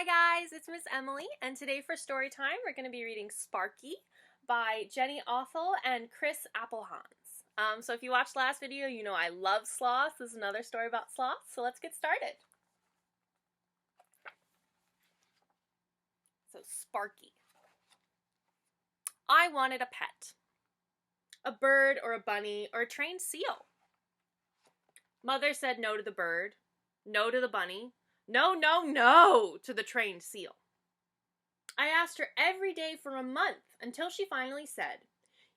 Hi guys, it's Miss Emily, and today for story time we're going to be reading Sparky by Jenny Offill and Chris Appelhans. So if you watched the last video, you know I love sloths. This is another story about sloths, so let's get started. So Sparky. I wanted a pet. A bird or a bunny or a trained seal. Mother said no to the bird, no to the bunny, no to the trained seal. I asked her every day for a month until she finally said,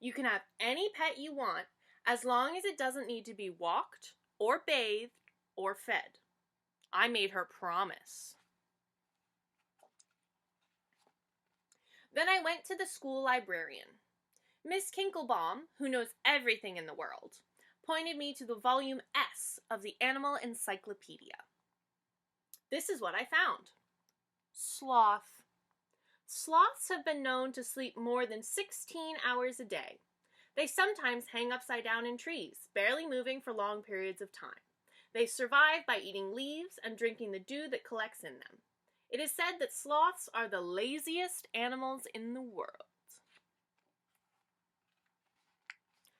"You can have any pet you want as long as it doesn't need to be walked or bathed or fed." I made her promise. Then I went to the school librarian. Miss Kinklebaum, who knows everything in the world, pointed me to the volume S of the Animal Encyclopedia. This is what I found. Sloth. Sloths have been known to sleep more than 16 hours a day. They sometimes hang upside down in trees, barely moving for long periods of time. They survive by eating leaves and drinking the dew that collects in them. It is said that sloths are the laziest animals in the world.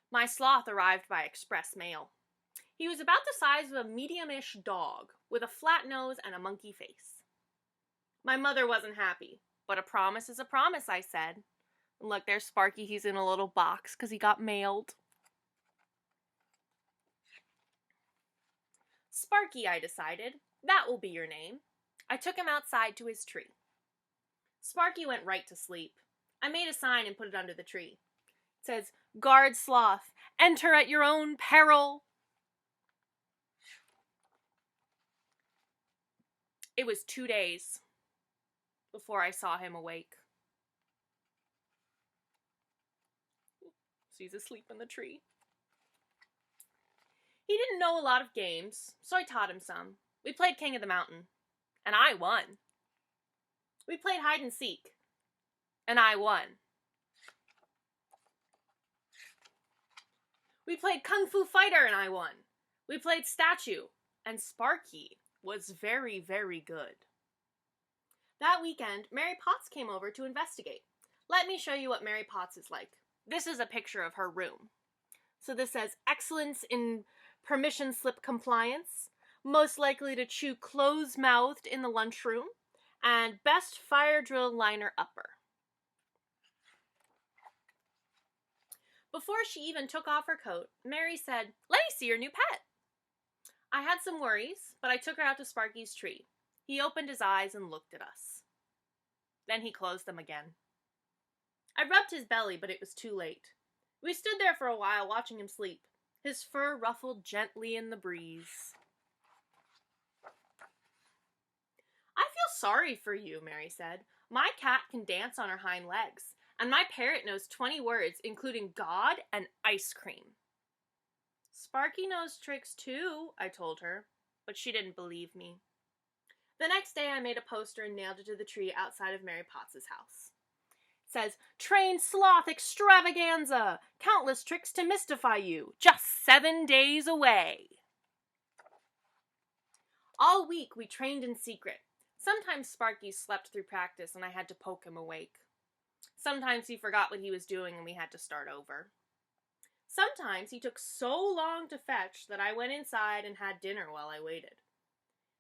My sloth arrived by express mail. He was about the size of a medium-ish dog, with a flat nose and a monkey face. My mother wasn't happy, but a promise is a promise, I said. And look, there's Sparky. He's in a little box because he got mailed. Sparky, I decided. That will be your name. I took him outside to his tree. Sparky went right to sleep. I made a sign and put it under the tree. It says, "Guard sloth, enter at your own peril." It was 2 days before I saw him awake. So he's asleep in the tree. He didn't know a lot of games, so I taught him some. We played King of the Mountain, and I won. We played hide and seek, and I won. We played Kung Fu Fighter, and I won. We played Statue, and Sparky was very, very good. That weekend, Mary Potts came over to investigate. Let me show you what Mary Potts is like. This is a picture of her room. So this says, excellence in permission slip compliance, most likely to chew closed-mouthed in the lunchroom, and best fire drill liner upper. Before she even took off her coat, Mary said, "Let me see your new pet." I had some worries, but I took her out to Sparky's tree. He opened his eyes and looked at us. Then he closed them again. I rubbed his belly, but it was too late. We stood there for a while watching him sleep, his fur ruffled gently in the breeze. "I feel sorry for you," Mary said. "My cat can dance on her hind legs, and my parrot knows 20 words, including God and ice cream." "Sparky knows tricks too," I told her, but she didn't believe me. The next day I made a poster and nailed it to the tree outside of Mary Potts' house. It says, "Trained Sloth Extravaganza! Countless tricks to mystify you! Just 7 days away!" All week we trained in secret. Sometimes Sparky slept through practice and I had to poke him awake. Sometimes he forgot what he was doing and we had to start over. Sometimes he took so long to fetch that I went inside and had dinner while I waited.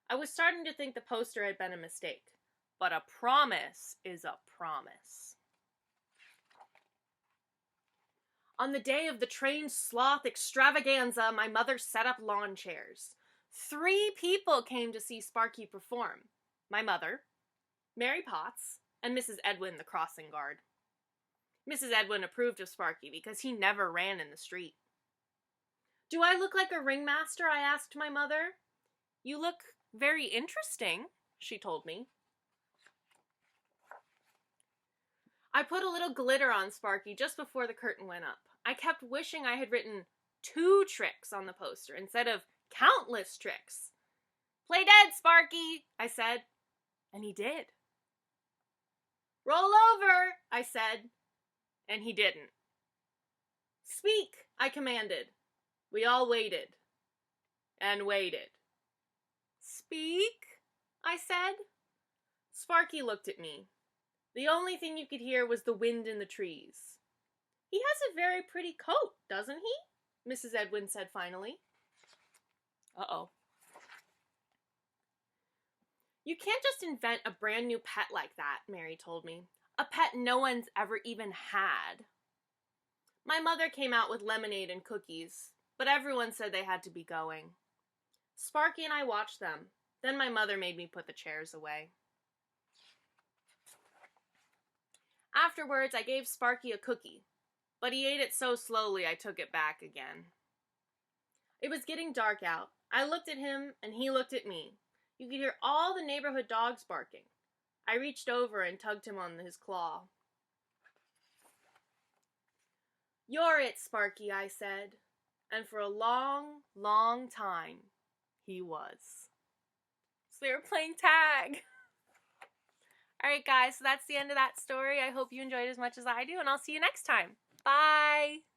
I was starting to think the poster had been a mistake, but a promise is a promise. On the day of the Trained Sloth Extravaganza, my mother set up lawn chairs. 3 people came to see Sparky perform. My mother, Mary Potts, and Mrs. Edwin, the crossing guard. Mrs. Edwin approved of Sparky because he never ran in the street. "Do I look like a ringmaster?" I asked my mother. "You look very interesting," she told me. I put a little glitter on Sparky just before the curtain went up. I kept wishing I had written 2 tricks on the poster instead of countless tricks. "Play dead, Sparky," I said, and he did. "Roll over," I said, and he didn't. "Speak," I commanded. We all waited and waited. "Speak," I said. Sparky looked at me. The only thing you could hear was the wind in the trees. "He has a very pretty coat, doesn't he?" Mrs. Edwin said finally. Uh-oh. "You can't just invent a brand new pet like that," Mary told me. "A pet no one's ever even had." My mother came out with lemonade and cookies, but everyone said they had to be going. Sparky and I watched them. Then my mother made me put the chairs away. Afterwards, I gave Sparky a cookie, but he ate it so slowly I took it back again. It was getting dark out. I looked at him, and he looked at me. You could hear all the neighborhood dogs barking. I reached over and tugged him on his claw. "You're it, Sparky," I said. And for a long, long time, he was. So they were playing tag. Alright guys, so that's the end of that story. I hope you enjoyed as much as I do, and I'll see you next time. Bye!